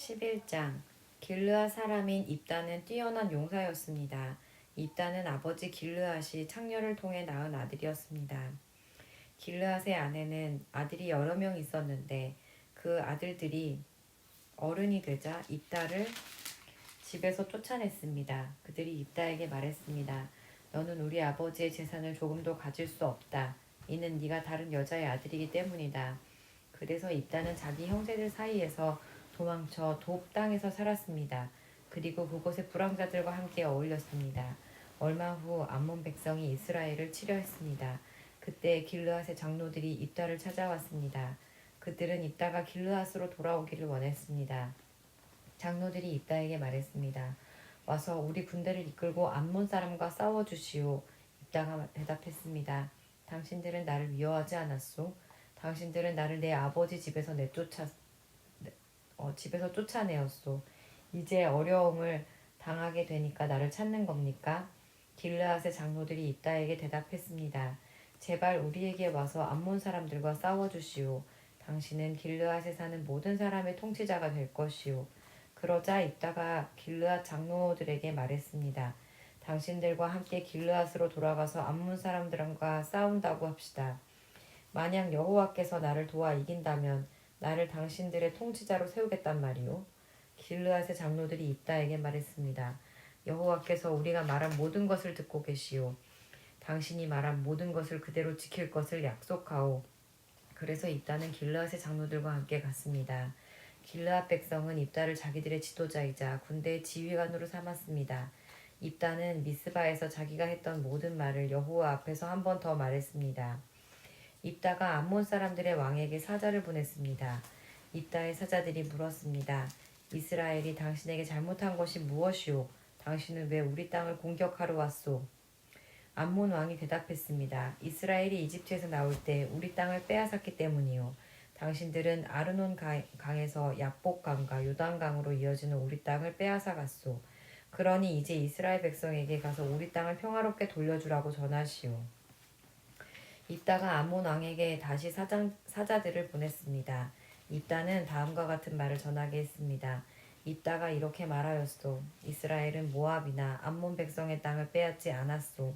11장 길르앗 사람인 입다는 뛰어난 용사였습니다. 입다는 아버지 길르앗이 창녀를 통해 낳은 아들이었습니다. 길르앗의 아내는 아들이 여러 명 있었는데 그 아들들이 어른이 되자 입다를 집에서 쫓아냈습니다. 그들이 입다에게 말했습니다. 너는 우리 아버지의 재산을 조금도 가질 수 없다. 이는 네가 다른 여자의 아들이기 때문이다. 그래서 입다는 자기 형제들 사이에서 도망쳐 돕 땅에서 살았습니다. 그리고 그곳의 불황자들과 함께 어울렸습니다. 얼마 후 암몬 백성이 이스라엘을 치려 했습니다. 그때 길르앗의 장로들이 입다를 찾아왔습니다. 그들은 입다가 길르앗으로 돌아오기를 원했습니다. 장로들이 입다에게 말했습니다. 와서 우리 군대를 이끌고 암몬 사람과 싸워주시오. 입다가 대답했습니다. 당신들은 나를 미워하지 않았소? 당신들은 나를 내 아버지 집에서 집에서 쫓아내었소. 이제 어려움을 당하게 되니까 나를 찾는 겁니까? 길르앗의 장로들이 입다에게 대답했습니다. 제발 우리에게 와서 암몬 사람들과 싸워주시오. 당신은 길르앗에 사는 모든 사람의 통치자가 될 것이오. 그러자 입다가 길르앗 장로들에게 말했습니다. 당신들과 함께 길르앗으로 돌아가서 암몬 사람들과 싸운다고 합시다. 만약 여호와께서 나를 도와 이긴다면 나를 당신들의 통치자로 세우겠단 말이오. 길르앗의 장로들이 입다에게 말했습니다. 여호와께서 우리가 말한 모든 것을 듣고 계시오. 당신이 말한 모든 것을 그대로 지킬 것을 약속하오. 그래서 입다는 길르앗의 장로들과 함께 갔습니다. 길르앗 백성은 입다를 자기들의 지도자이자 군대의 지휘관으로 삼았습니다. 입다는 미스바에서 자기가 했던 모든 말을 여호와 앞에서 한 번 더 말했습니다. 입다가 암몬 사람들의 왕에게 사자를 보냈습니다. 입다의 사자들이 물었습니다. 이스라엘이 당신에게 잘못한 것이 무엇이오? 당신은 왜 우리 땅을 공격하러 왔소? 암몬 왕이 대답했습니다. 이스라엘이 이집트에서 나올 때 우리 땅을 빼앗았기 때문이요. 당신들은 아르논 강에서 야복강과 요단강으로 이어지는 우리 땅을 빼앗아 갔소. 그러니 이제 이스라엘 백성에게 가서 우리 땅을 평화롭게 돌려주라고 전하시오. 입다가 암몬 왕에게 다시 사자들을 보냈습니다. 입다는 다음과 같은 말을 전하게 했습니다. 입다가 이렇게 말하였소. 이스라엘은 모압이나 암몬 백성의 땅을 빼앗지 않았소.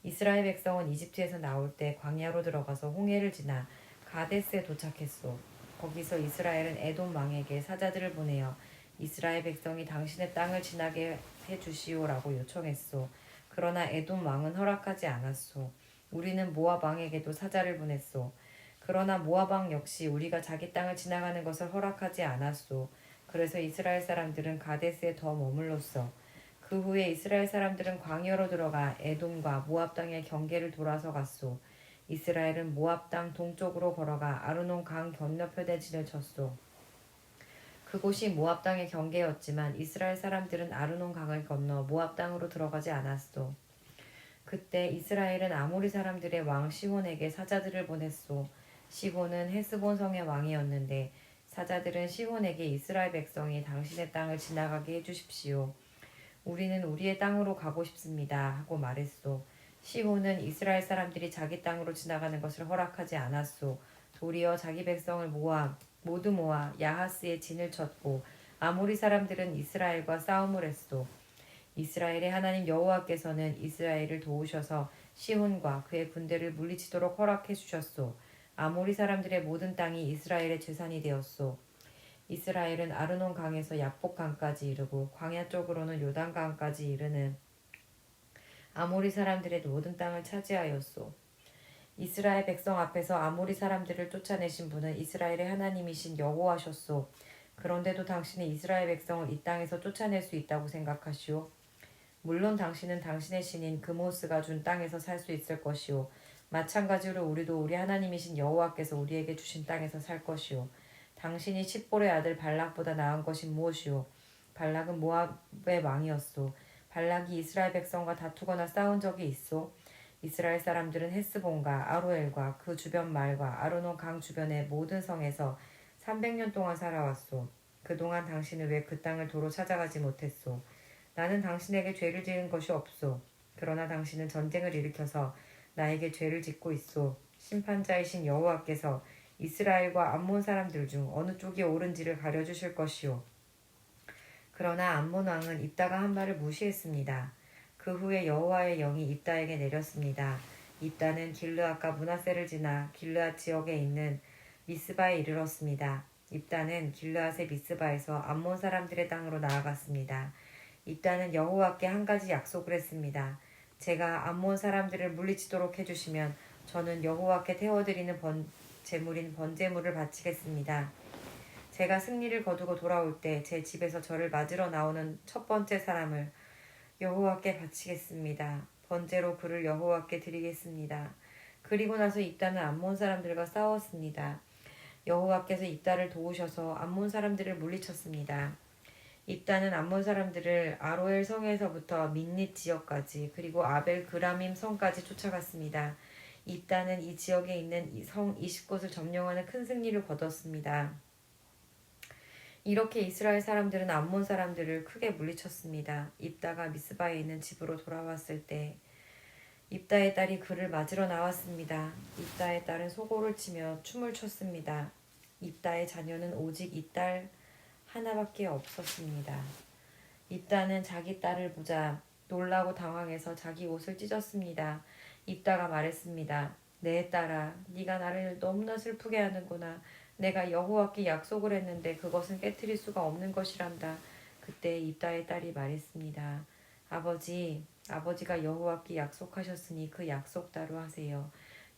이스라엘 백성은 이집트에서 나올 때 광야로 들어가서 홍해를 지나 가데스에 도착했소. 거기서 이스라엘은 에돔 왕에게 사자들을 보내어 이스라엘 백성이 당신의 땅을 지나게 해주시오라고 요청했소. 그러나 에돔 왕은 허락하지 않았소. 우리는 모압 왕에게도 사자를 보냈소. 그러나 모압 왕 역시 우리가 자기 땅을 지나가는 것을 허락하지 않았소. 그래서 이스라엘 사람들은 가데스에 더 머물렀어. 그 후에 이스라엘 사람들은 광야로 들어가 에돔과 모압 땅의 경계를 돌아서 갔소. 이스라엘은 모압 땅 동쪽으로 걸어가 아르논 강 건너편에 대진을 쳤소. 그곳이 모압 땅의 경계였지만 이스라엘 사람들은 아르논 강을 건너 모압 땅으로 들어가지 않았소. 그때 이스라엘은 아모리 사람들의 왕 시혼에게 사자들을 보냈소. 시혼은 헤스본 성의 왕이었는데 사자들은 시혼에게 이스라엘 백성이 당신의 땅을 지나가게 해주십시오. 우리는 우리의 땅으로 가고 싶습니다. 하고 말했소. 시혼은 이스라엘 사람들이 자기 땅으로 지나가는 것을 허락하지 않았소. 도리어 자기 백성을 모두 모아 야하스에 진을 쳤고 아모리 사람들은 이스라엘과 싸움을 했소. 이스라엘의 하나님 여호와께서는 이스라엘을 도우셔서 시혼과 그의 군대를 물리치도록 허락해 주셨소. 아모리 사람들의 모든 땅이 이스라엘의 재산이 되었소. 이스라엘은 아르논 강에서 야복 강까지 이르고 광야 쪽으로는 요단 강까지 이르는 아모리 사람들의 모든 땅을 차지하였소. 이스라엘 백성 앞에서 아모리 사람들을 쫓아내신 분은 이스라엘의 하나님이신 여호와셨소. 그런데도 당신은 이스라엘 백성을 이 땅에서 쫓아낼 수 있다고 생각하시오? 물론 당신은 당신의 신인 그모스가 준 땅에서 살 수 있을 것이오. 마찬가지로 우리도 우리 하나님이신 여호와께서 우리에게 주신 땅에서 살 것이오. 당신이 십볼의 아들 발락보다 나은 것이 무엇이오? 발락은 모압의 왕이었소. 발락이 이스라엘 백성과 다투거나 싸운 적이 있소? 이스라엘 사람들은 헤스본과 아로엘과 그 주변 마을과 아르논 강 주변의 모든 성에서 300년 동안 살아왔소. 그동안 당신은 왜 그 땅을 도로 찾아가지 못했소? 나는 당신에게 죄를 지은 것이 없소. 그러나 당신은 전쟁을 일으켜서 나에게 죄를 짓고 있소. 심판자이신 여호와께서 이스라엘과 암몬 사람들 중 어느 쪽이 옳은지를 가려주실 것이오. 그러나 암몬 왕은 입다가 한 말을 무시했습니다. 그 후에 여호와의 영이 입다에게 내렸습니다. 입다는 길르앗과 므낫세를 지나 길르앗 지역에 있는 미스바에 이르렀습니다. 입다는 길르앗의 미스바에서 암몬 사람들의 땅으로 나아갔습니다. 입다는 여호와께 한 가지 약속을 했습니다. 제가 암몬 사람들을 물리치도록 해주시면 저는 여호와께 태워드리는 제물인 번제물을 바치겠습니다. 제가 승리를 거두고 돌아올 때 제 집에서 저를 맞으러 나오는 첫 번째 사람을 여호와께 바치겠습니다. 번제로 그를 여호와께 드리겠습니다. 그리고 나서 입다는 암몬 사람들과 싸웠습니다. 여호와께서 입다를 도우셔서 암몬 사람들을 물리쳤습니다. 입다는 암몬 사람들을 아로엘 성에서부터 민닛 지역까지 그리고 아벨 그라밈 성까지 쫓아갔습니다. 입다는 이 지역에 있는 성 20곳을 점령하는 큰 승리를 거뒀습니다. 이렇게 이스라엘 사람들은 암몬 사람들을 크게 물리쳤습니다. 입다가 미스바에 있는 집으로 돌아왔을 때 입다의 딸이 그를 맞으러 나왔습니다. 입다의 딸은 소고를 치며 춤을 췄습니다. 입다의 자녀는 오직 이 딸 하나밖에 없었습니다. 입다는 자기 딸을 보자 놀라고 당황해서 자기 옷을 찢었습니다. 입다가 말했습니다. 내 딸아, 네가 나를 너무나 슬프게 하는구나. 내가 여호와께 약속을 했는데 그것은 깨트릴 수가 없는 것이란다. 그때 입다의 딸이 말했습니다. 아버지가 여호와께 약속하셨으니 그 약속대로 하세요.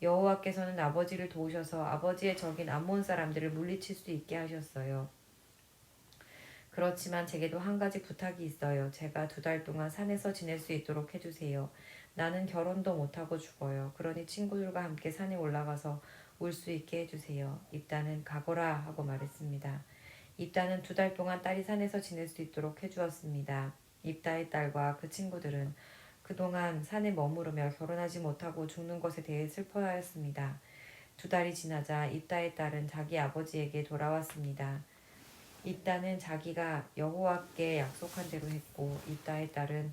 여호와께서는 아버지를 도우셔서 아버지의 적인 암몬 사람들을 물리칠 수 있게 하셨어요. 그렇지만 제게도 한 가지 부탁이 있어요. 제가 2달 동안 산에서 지낼 수 있도록 해주세요. 나는 결혼도 못하고 죽어요. 그러니 친구들과 함께 산에 올라가서 올 수 있게 해주세요. 입다는 가거라 하고 말했습니다. 입다는 2달 동안 딸이 산에서 지낼 수 있도록 해주었습니다. 입다의 딸과 그 친구들은 그동안 산에 머무르며 결혼하지 못하고 죽는 것에 대해 슬퍼하였습니다. 2달이 지나자 입다의 딸은 자기 아버지에게 돌아왔습니다. 입다는 자기가 여호와께 약속한 대로 했고 입다의 딸은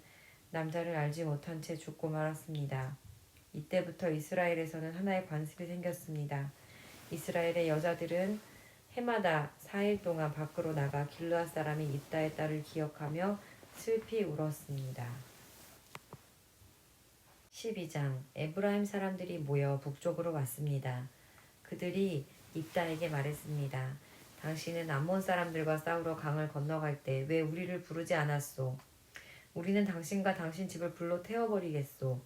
남자를 알지 못한 채 죽고 말았습니다. 이때부터 이스라엘에서는 하나의 관습이 생겼습니다. 이스라엘의 여자들은 해마다 4일 동안 밖으로 나가 길르앗 사람이 입다의 딸을 기억하며 슬피 울었습니다. 12장 에브라임 사람들이 모여 북쪽으로 왔습니다. 그들이 입다에게 말했습니다. 당신은 암몬 사람들과 싸우러 강을 건너갈 때 왜 우리를 부르지 않았소? 우리는 당신과 당신 집을 불로 태워버리겠소.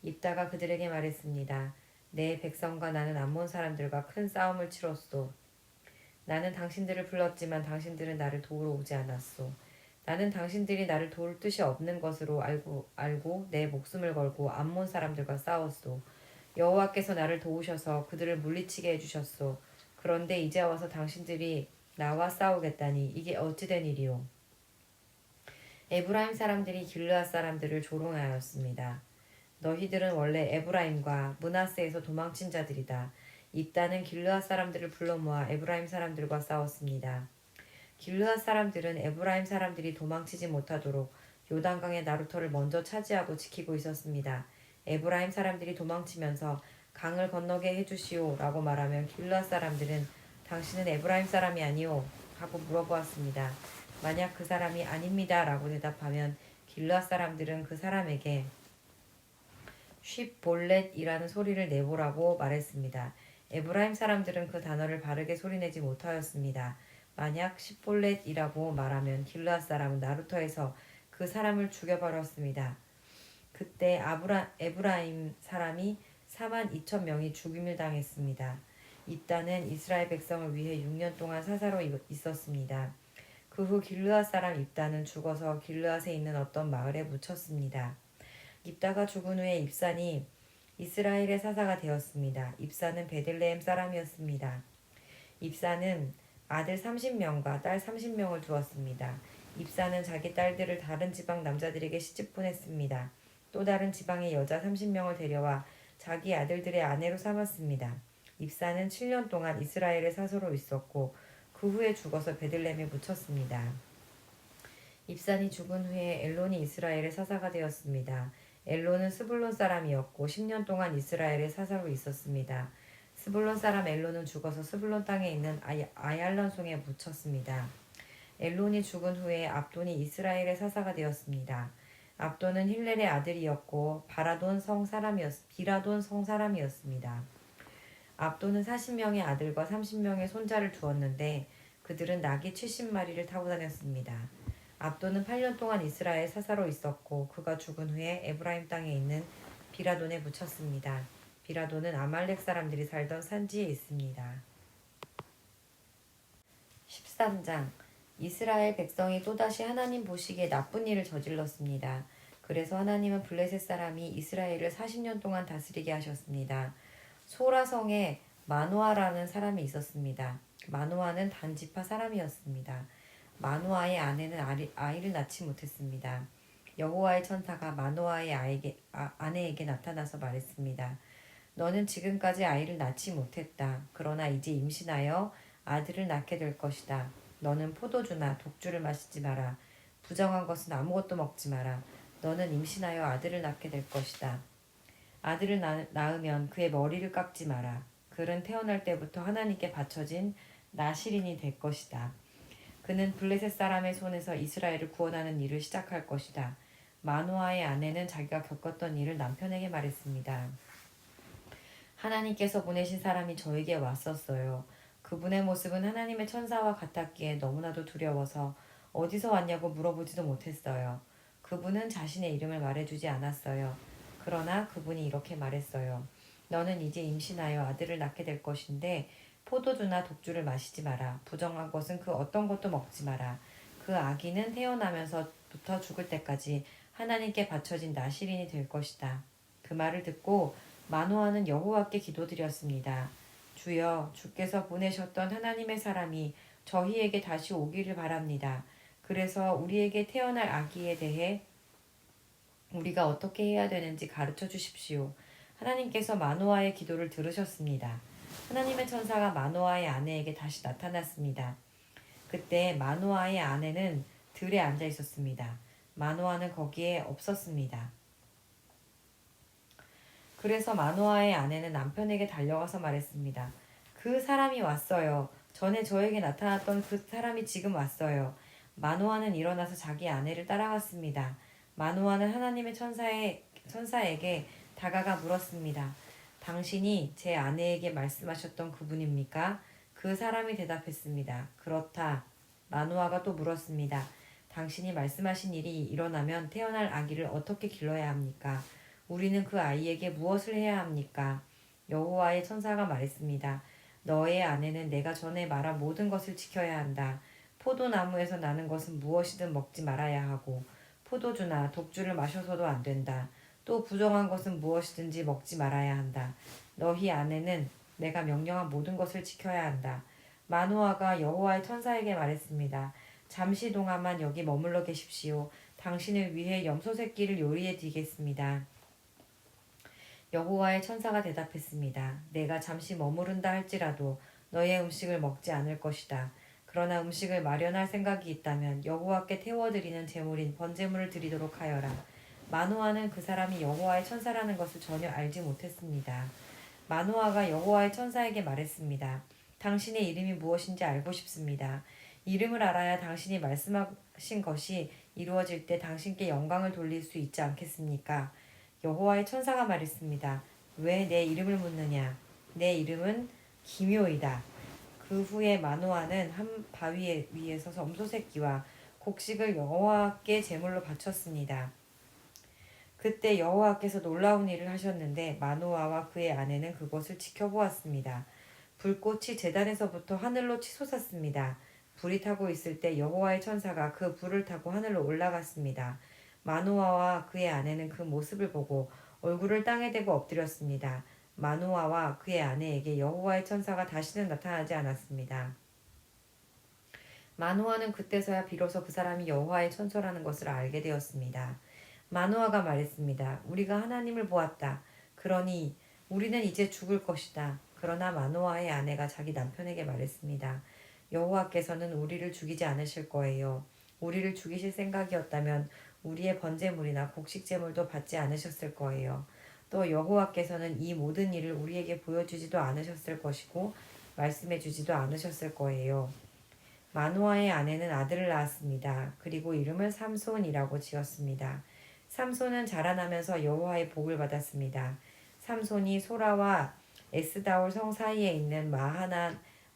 입다가 그들에게 말했습니다. 내 백성과 나는 암몬 사람들과 큰 싸움을 치렀소. 나는 당신들을 불렀지만 당신들은 나를 도우러 오지 않았소. 나는 당신들이 나를 도울 뜻이 없는 것으로 알고 내 목숨을 걸고 암몬 사람들과 싸웠소. 여호와께서 나를 도우셔서 그들을 물리치게 해주셨소. 그런데 이제 와서 당신들이 나와 싸우겠다니 이게 어찌된 일이오. 에브라임 사람들이 길르앗 사람들을 조롱하였습니다. 너희들은 원래 에브라임과 므낫세에서 도망친 자들이다. 입다는 길르앗 사람들을 불러 모아 에브라임 사람들과 싸웠습니다. 길르앗 사람들은 에브라임 사람들이 도망치지 못하도록 요단강의 나루터를 먼저 차지하고 지키고 있었습니다. 에브라임 사람들이 도망치면서 강을 건너게 해주시오 라고 말하면 길르앗 사람들은 당신은 에브라임 사람이 아니오 하고 물어보았습니다. 만약 그 사람이 아닙니다 라고 대답하면 길르앗 사람들은 그 사람에게 쉽볼렛이라는 소리를 내보라고 말했습니다. 에브라임 사람들은 그 단어를 바르게 소리내지 못하였습니다. 만약 십볼렛이라고 말하면 길르앗 사람은 나루터에서 그 사람을 죽여버렸습니다. 그때 에브라임 사람이 42,000명이 죽임을 당했습니다. 입다는 이스라엘 백성을 위해 6년 동안 사사로 있었습니다. 그 후 길르앗 사람 입다는 죽어서 길르앗에 있는 어떤 마을에 묻혔습니다. 입다가 죽은 후에 입산이 이스라엘의 사사가 되었습니다. 입산은 베들레헴 사람이었습니다. 입산은 아들 30명과 딸 30명을 두었습니다. 입산은 자기 딸들을 다른 지방 남자들에게 시집 보냈습니다. 또 다른 지방의 여자 30명을 데려와 자기 아들들의 아내로 삼았습니다. 입산은 7년 동안 이스라엘의 사서로 있었고 그 후에 죽어서 베들레헴에 묻혔습니다. 입산이 죽은 후에 엘론이 이스라엘의 사사가 되었습니다. 엘론은 스불론 사람이었고 10년 동안 이스라엘의 사사로 있었습니다. 스불론 사람 엘론은 죽어서 스불론 땅에 있는 아얄론 송에 묻혔습니다. 엘론이 죽은 후에 압돈이 이스라엘의 사사가 되었습니다. 압돈은 힐렐의 아들이었고 비라돈 성 사람이었습니다. 압돈은 40명의 아들과 30명의 손자를 두었는데 그들은 낙이 70마리를 타고 다녔습니다. 압돈은 8년 동안 이스라엘 사사로 있었고 그가 죽은 후에 에브라임 땅에 있는 비라돈에 묻혔습니다. 비라돈은 아말렉 사람들이 살던 산지에 있습니다. 13장 이스라엘 백성이 또다시 하나님 보시기에 나쁜 일을 저질렀습니다. 그래서 하나님은 블레셋 사람이 이스라엘을 40년 동안 다스리게 하셨습니다. 소라성에 마노아라는 사람이 있었습니다. 마노아는 단지파 사람이었습니다. 마노아의 아내는 아이를 낳지 못했습니다. 여호와의 천사가 마노아의 아내에게 나타나서 말했습니다. 너는 지금까지 아이를 낳지 못했다. 그러나 이제 임신하여 아들을 낳게 될 것이다. 너는 포도주나 독주를 마시지 마라. 부정한 것은 아무것도 먹지 마라. 너는 임신하여 아들을 낳게 될 것이다. 아들을 낳으면 그의 머리를 깎지 마라. 그는 태어날 때부터 하나님께 바쳐진 나실인이 될 것이다. 그는 블레셋 사람의 손에서 이스라엘을 구원하는 일을 시작할 것이다. 마노아의 아내는 자기가 겪었던 일을 남편에게 말했습니다. 하나님께서 보내신 사람이 저에게 왔었어요. 그분의 모습은 하나님의 천사와 같았기에 너무나도 두려워서 어디서 왔냐고 물어보지도 못했어요. 그분은 자신의 이름을 말해주지 않았어요. 그러나 그분이 이렇게 말했어요. 너는 이제 임신하여 아들을 낳게 될 것인데 포도주나 독주를 마시지 마라. 부정한 것은 그 어떤 것도 먹지 마라. 그 아기는 태어나면서부터 죽을 때까지 하나님께 바쳐진 나실인이 될 것이다. 그 말을 듣고 마노아는 여호와께 기도드렸습니다. 주여, 주께서 보내셨던 하나님의 사람이 저희에게 다시 오기를 바랍니다. 그래서 우리에게 태어날 아기에 대해 우리가 어떻게 해야 되는지 가르쳐 주십시오. 하나님께서 마노아의 기도를 들으셨습니다. 하나님의 천사가 마노아의 아내에게 다시 나타났습니다. 그때 마노아의 아내는 들에 앉아 있었습니다. 마노아는 거기에 없었습니다. 그래서 마노아의 아내는 남편에게 달려가서 말했습니다. 그 사람이 왔어요. 전에 저에게 나타났던 그 사람이 지금 왔어요. 마노아는 일어나서 자기 아내를 따라갔습니다. 마노아는 하나님의 천사에게 다가가 물었습니다. 당신이 제 아내에게 말씀하셨던 그분입니까? 그 사람이 대답했습니다. 그렇다. 마노아가 또 물었습니다. 당신이 말씀하신 일이 일어나면 태어날 아기를 어떻게 길러야 합니까? 우리는 그 아이에게 무엇을 해야 합니까? 여호와의 천사가 말했습니다. 너의 아내는 내가 전에 말한 모든 것을 지켜야 한다. 포도나무에서 나는 것은 무엇이든 먹지 말아야 하고 포도주나 독주를 마셔서도 안 된다. 또 부정한 것은 무엇이든지 먹지 말아야 한다. 너희 아내는 내가 명령한 모든 것을 지켜야 한다. 마노아가 여호와의 천사에게 말했습니다. 잠시 동안만 여기 머물러 계십시오. 당신을 위해 염소 새끼를 요리해 드리겠습니다. 여호와의 천사가 대답했습니다. 내가 잠시 머무른다 할지라도 너의 음식을 먹지 않을 것이다. 그러나 음식을 마련할 생각이 있다면 여호와께 태워드리는 제물인 번제물을 드리도록 하여라. 마노아는 그 사람이 여호와의 천사라는 것을 전혀 알지 못했습니다. 마노아가 여호와의 천사에게 말했습니다. 당신의 이름이 무엇인지 알고 싶습니다. 이름을 알아야 당신이 말씀하신 것이 이루어질 때 당신께 영광을 돌릴 수 있지 않겠습니까? 여호와의 천사가 말했습니다. 왜 내 이름을 묻느냐? 내 이름은 기묘이다. 그 후에 마노아는 한 바위 위에 서서 염소 새끼와 곡식을 여호와께 제물로 바쳤습니다. 그때 여호와께서 놀라운 일을 하셨는데 마노아와 그의 아내는 그것을 지켜보았습니다. 불꽃이 제단에서부터 하늘로 치솟았습니다. 불이 타고 있을 때 여호와의 천사가 그 불을 타고 하늘로 올라갔습니다. 마노아와 그의 아내는 그 모습을 보고 얼굴을 땅에 대고 엎드렸습니다. 마노아와 그의 아내에게 여호와의 천사가 다시는 나타나지 않았습니다. 마노아는 그때서야 비로소 그 사람이 여호와의 천사라는 것을 알게 되었습니다. 마노아가 말했습니다. 우리가 하나님을 보았다. 그러니 우리는 이제 죽을 것이다. 그러나 마노아의 아내가 자기 남편에게 말했습니다. 여호와께서는 우리를 죽이지 않으실 거예요. 우리를 죽이실 생각이었다면 우리의 번제물이나 곡식제물도 받지 않으셨을 거예요. 또 여호와께서는 이 모든 일을 우리에게 보여주지도 않으셨을 것이고 말씀해 주지도 않으셨을 거예요. 마노아의 아내는 아들을 낳았습니다. 그리고 이름을 삼손이라고 지었습니다. 삼손은 자라나면서 여호와의 복을 받았습니다. 삼손이 소라와 에스다올 성 사이에 있는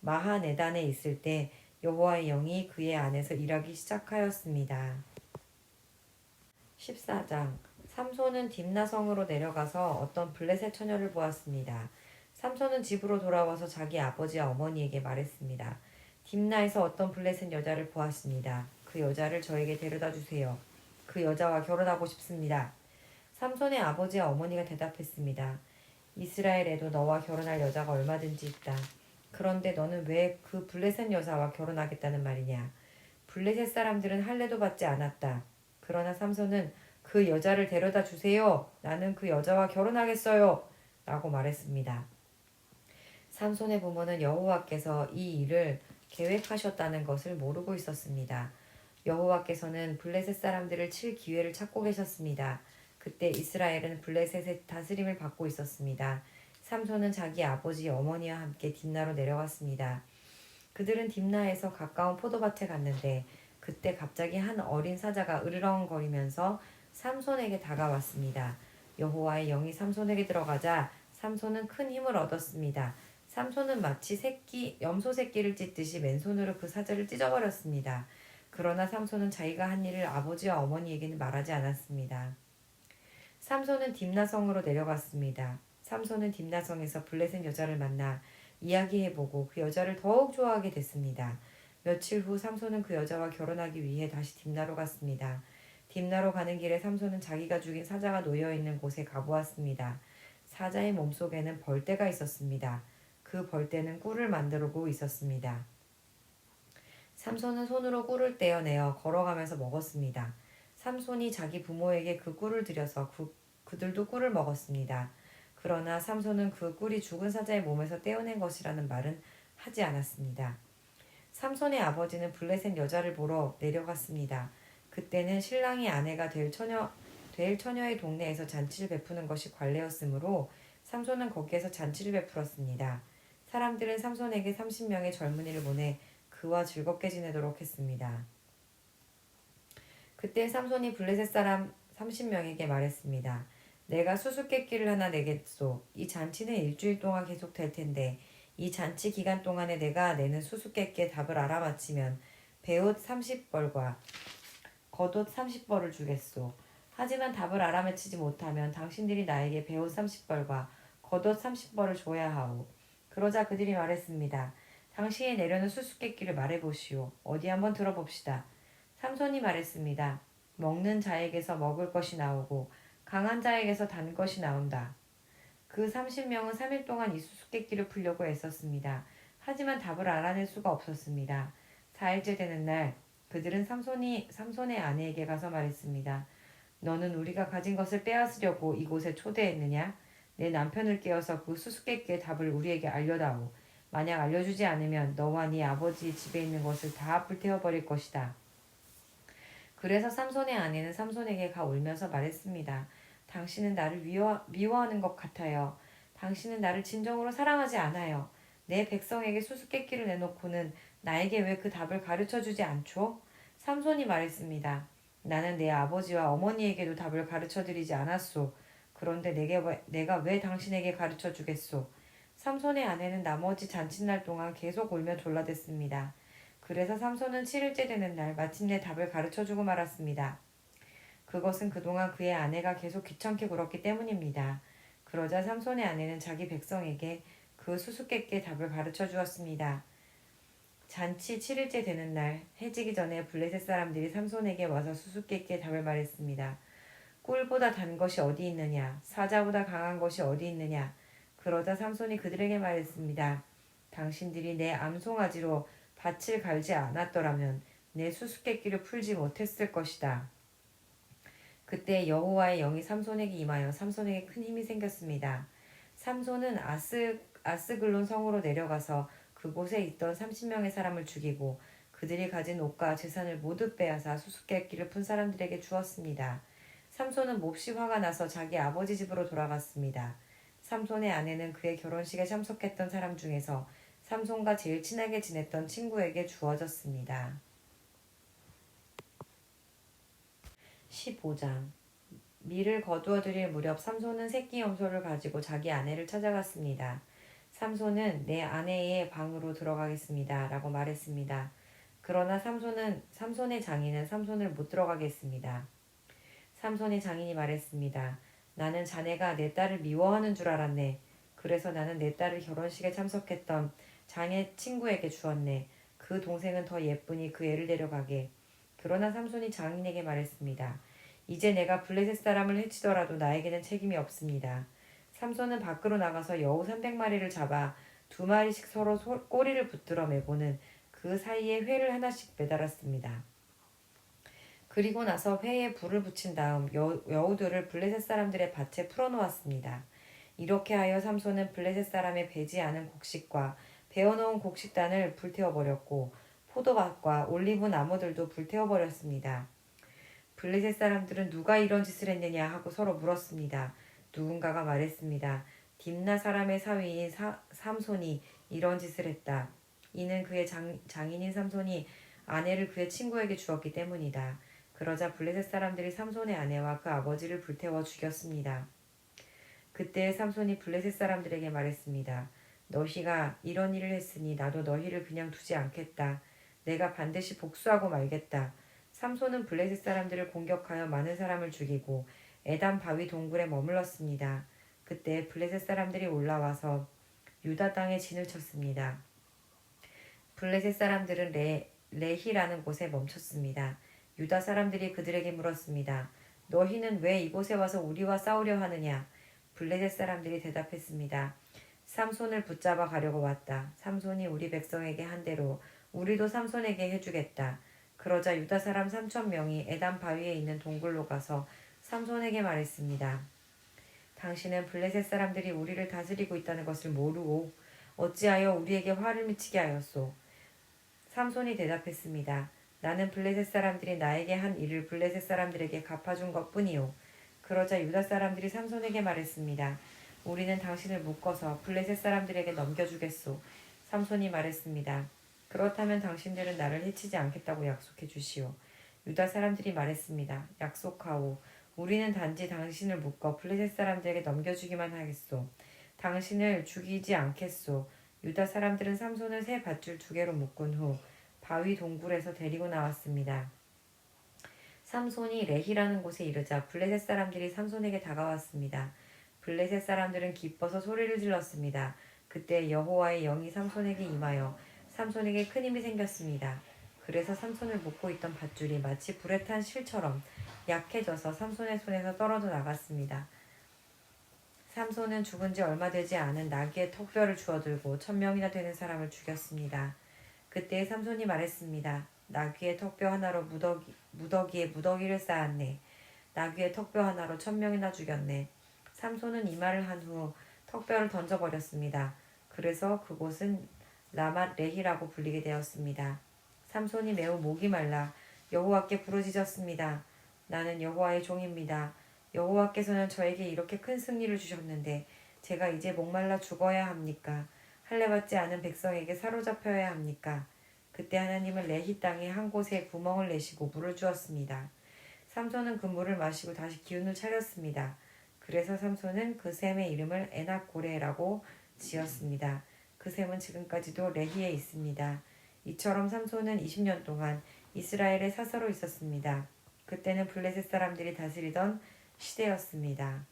마하네단에 있을 때 여호와의 영이 그의 안에서 일하기 시작하였습니다. 14장. 삼손은 딥나성으로 내려가서 어떤 블레셋 처녀를 보았습니다. 삼손은 집으로 돌아와서 자기 아버지와 어머니에게 말했습니다. 딥나에서 어떤 블레셋 여자를 보았습니다. 그 여자를 저에게 데려다 주세요. 그 여자와 결혼하고 싶습니다. 삼손의 아버지와 어머니가 대답했습니다. 이스라엘에도 너와 결혼할 여자가 얼마든지 있다. 그런데 너는 왜 그 블레셋 여자와 결혼하겠다는 말이냐? 블레셋 사람들은 할례도 받지 않았다. 그러나 삼손은 그 여자를 데려다 주세요. 나는 그 여자와 결혼하겠어요. 라고 말했습니다. 삼손의 부모는 여호와께서 이 일을 계획하셨다는 것을 모르고 있었습니다. 여호와께서는 블레셋 사람들을 칠 기회를 찾고 계셨습니다. 그때 이스라엘은 블레셋의 다스림을 받고 있었습니다. 삼손은 자기 아버지 어머니와 함께 딥나로 내려갔습니다. 그들은 딥나에서 가까운 포도밭에 갔는데 그때 갑자기 한 어린 사자가 으르렁거리면서 삼손에게 다가왔습니다. 여호와의 영이 삼손에게 들어가자 삼손은 큰 힘을 얻었습니다. 삼손은 마치 염소 새끼를 찢듯이 맨손으로 그 사자를 찢어버렸습니다. 그러나 삼손은 자기가 한 일을 아버지와 어머니에게는 말하지 않았습니다. 삼손은 딥나성으로 내려갔습니다. 삼손은 딥나성에서 블레셋 여자를 만나 이야기해보고 그 여자를 더욱 좋아하게 됐습니다. 며칠 후 삼손은 그 여자와 결혼하기 위해 다시 딥나로 갔습니다. 딥나로 가는 길에 삼손은 자기가 죽인 사자가 놓여있는 곳에 가보았습니다. 사자의 몸속에는 벌떼가 있었습니다. 그 벌떼는 꿀을 만들고 있었습니다. 삼손은 손으로 꿀을 떼어내어 걸어가면서 먹었습니다. 삼손이 자기 부모에게 그 꿀을 드려서 그들도 꿀을 먹었습니다. 그러나 삼손은 그 꿀이 죽은 사자의 몸에서 떼어낸 것이라는 말은 하지 않았습니다. 삼손의 아버지는 블레셋 여자를 보러 내려갔습니다. 그때는 신랑이 아내가 될 처녀의 동네에서 잔치를 베푸는 것이 관례였으므로 삼손은 거기에서 잔치를 베풀었습니다. 사람들은 삼손에게 30명의 젊은이를 보내 그와 즐겁게 지내도록 했습니다. 그때 삼손이 블레셋 사람 30명에게 말했습니다. 내가 수수께끼를 하나 내겠소. 이 잔치는 일주일 동안 계속될 텐데 이 잔치 기간 동안에 내가 내는 수수께끼의 답을 알아맞히면 배옷 30벌과 겉옷 30벌을 주겠소. 하지만 답을 알아맞히지 못하면 당신들이 나에게 배옷 30벌과 겉옷 30벌을 줘야 하오. 그러자 그들이 말했습니다. 당신이 내려는 수수께끼를 말해보시오. 어디 한번 들어봅시다. 삼손이 말했습니다. 먹는 자에게서 먹을 것이 나오고 강한 자에게서 단 것이 나온다. 그 30명은 3일 동안 이 수수께끼를 풀려고 애썼습니다. 하지만 답을 알아낼 수가 없었습니다. 4일째 되는 날 그들은 삼손의 아내에게 가서 말했습니다. 너는 우리가 가진 것을 빼앗으려고 이곳에 초대했느냐? 내 남편을 깨워서 그 수수께끼의 답을 우리에게 알려다오. 만약 알려주지 않으면 너와 네 아버지 집에 있는 것을 다 불태워버릴 것이다. 그래서 삼손의 아내는 삼손에게 가 울면서 말했습니다. 당신은 나를 미워하는 것 같아요. 당신은 나를 진정으로 사랑하지 않아요. 내 백성에게 수수께끼를 내놓고는 나에게 왜 그 답을 가르쳐주지 않죠? 삼손이 말했습니다. 나는 내 아버지와 어머니에게도 답을 가르쳐드리지 않았소. 그런데 내가 왜 당신에게 가르쳐주겠소? 삼손의 아내는 나머지 잔칫날 동안 계속 울며 졸라댔습니다. 그래서 삼손은 7일째 되는 날 마침내 답을 가르쳐주고 말았습니다. 그것은 그동안 그의 아내가 계속 귀찮게 굴었기 때문입니다. 그러자 삼손의 아내는 자기 백성에게 그 수수께끼의 답을 가르쳐 주었습니다. 잔치 7일째 되는 날 해지기 전에 블레셋 사람들이 삼손에게 와서 수수께끼의 답을 말했습니다. 꿀보다 단 것이 어디 있느냐? 사자보다 강한 것이 어디 있느냐? 그러자 삼손이 그들에게 말했습니다. 당신들이 내 암송아지로 밭을 갈지 않았더라면 내 수수께끼를 풀지 못했을 것이다. 그때 여호와의 영이 삼손에게 임하여 삼손에게 큰 힘이 생겼습니다. 삼손은 아스글론 성으로 내려가서 그곳에 있던 30명의 사람을 죽이고 그들이 가진 옷과 재산을 모두 빼앗아 수수께끼를 푼 사람들에게 주었습니다. 삼손은 몹시 화가 나서 자기 아버지 집으로 돌아갔습니다. 삼손의 아내는 그의 결혼식에 참석했던 사람 중에서 삼손과 제일 친하게 지냈던 친구에게 주어졌습니다. 15장 밀을 거두어 들일 무렵 삼손은 새끼 염소를 가지고 자기 아내를 찾아갔습니다. 삼손은 내 아내의 방으로 들어가겠습니다. 라고 말했습니다. 그러나 삼손의 장인은 삼손을 못 들어가게 했습니다. 삼손의 장인이 말했습니다. 나는 자네가 내 딸을 미워하는 줄 알았네. 그래서 나는 내 딸을 결혼식에 참석했던 장의 친구에게 주었네. 그 동생은 더 예쁘니 그 애를 데려가게. 그러나 삼손이 장인에게 말했습니다. 이제 내가 블레셋 사람을 해치더라도 나에게는 책임이 없습니다. 삼손은 밖으로 나가서 여우 300마리를 잡아 2마리씩 서로 꼬리를 붙들어 매고는 그 사이에 회를 하나씩 매달았습니다. 그리고 나서 회에 불을 붙인 다음 여우들을 블레셋 사람들의 밭에 풀어놓았습니다. 이렇게 하여 삼손은 블레셋 사람의 배지 않은 곡식과 베어놓은 곡식단을 불태워버렸고 포도밭과 올리브 나무들도 불태워버렸습니다. 블레셋 사람들은 누가 이런 짓을 했느냐 하고 서로 물었습니다. 누군가가 말했습니다. 딥나 사람의 사위인 삼손이 이런 짓을 했다. 이는 그의 장인인 삼손이 아내를 그의 친구에게 주었기 때문이다. 그러자 블레셋 사람들이 삼손의 아내와 그 아버지를 불태워 죽였습니다. 그때 삼손이 블레셋 사람들에게 말했습니다. 너희가 이런 일을 했으니 나도 너희를 그냥 두지 않겠다. 내가 반드시 복수하고 말겠다. 삼손은 블레셋 사람들을 공격하여 많은 사람을 죽이고 에담 바위 동굴에 머물렀습니다. 그때 블레셋 사람들이 올라와서 유다 땅에 진을 쳤습니다. 블레셋 사람들은 레히라는 곳에 멈췄습니다. 유다 사람들이 그들에게 물었습니다. 너희는 왜 이곳에 와서 우리와 싸우려 하느냐? 블레셋 사람들이 대답했습니다. 삼손을 붙잡아 가려고 왔다. 삼손이 우리 백성에게 한 대로 우리도 삼손에게 해주겠다. 그러자 유다 사람 3,000명이 에담 바위에 있는 동굴로 가서 삼손에게 말했습니다. 당신은 블레셋 사람들이 우리를 다스리고 있다는 것을 모르고 어찌하여 우리에게 화를 미치게 하였소? 삼손이 대답했습니다. 나는 블레셋 사람들이 나에게 한 일을 블레셋 사람들에게 갚아준 것뿐이요. 그러자 유다 사람들이 삼손에게 말했습니다. 우리는 당신을 묶어서 블레셋 사람들에게 넘겨주겠소. 삼손이 말했습니다. 그렇다면 당신들은 나를 해치지 않겠다고 약속해 주시오. 유다 사람들이 말했습니다. 약속하오. 우리는 단지 당신을 묶어 블레셋 사람들에게 넘겨주기만 하겠소. 당신을 죽이지 않겠소. 유다 사람들은 삼손을 새 밧줄 2개로 묶은 후 바위 동굴에서 데리고 나왔습니다. 삼손이 레히라는 곳에 이르자 블레셋 사람들이 삼손에게 다가왔습니다. 블레셋 사람들은 기뻐서 소리를 질렀습니다. 그때 여호와의 영이 삼손에게 임하여 삼손에게 큰 힘이 생겼습니다. 그래서 삼손을 묶고 있던 밧줄이 마치 불에 탄 실처럼 약해져서 삼손의 손에서 떨어져 나갔습니다. 삼손은 죽은 지 얼마 되지 않은 나귀의 턱뼈를 주워들고 1,000명이나 되는 사람을 죽였습니다. 그때 삼손이 말했습니다. 나귀의 턱뼈 하나로 무더기에 무더기를 쌓았네. 나귀의 턱뼈 하나로 1,000명이나 죽였네. 삼손은 이 말을 한 후 턱뼈를 던져버렸습니다. 그래서 그곳은 라맛 레히라고 불리게 되었습니다. 삼손이 매우 목이 말라 여호와께 부르짖었습니다. 나는 여호와의 종입니다. 여호와께서는 저에게 이렇게 큰 승리를 주셨는데 제가 이제 목말라 죽어야 합니까? 할례받지 않은 백성에게 사로잡혀야 합니까? 그때 하나님은 레히 땅에 한 곳에 구멍을 내시고 물을 주었습니다. 삼손은 그 물을 마시고 다시 기운을 차렸습니다. 그래서 삼손은 그 샘의 이름을 에낙고레라고 지었습니다. 그 샘은 지금까지도 레히에 있습니다. 이처럼 삼손은 20년 동안 이스라엘의 사서로 있었습니다. 그때는 블레셋 사람들이 다스리던 시대였습니다.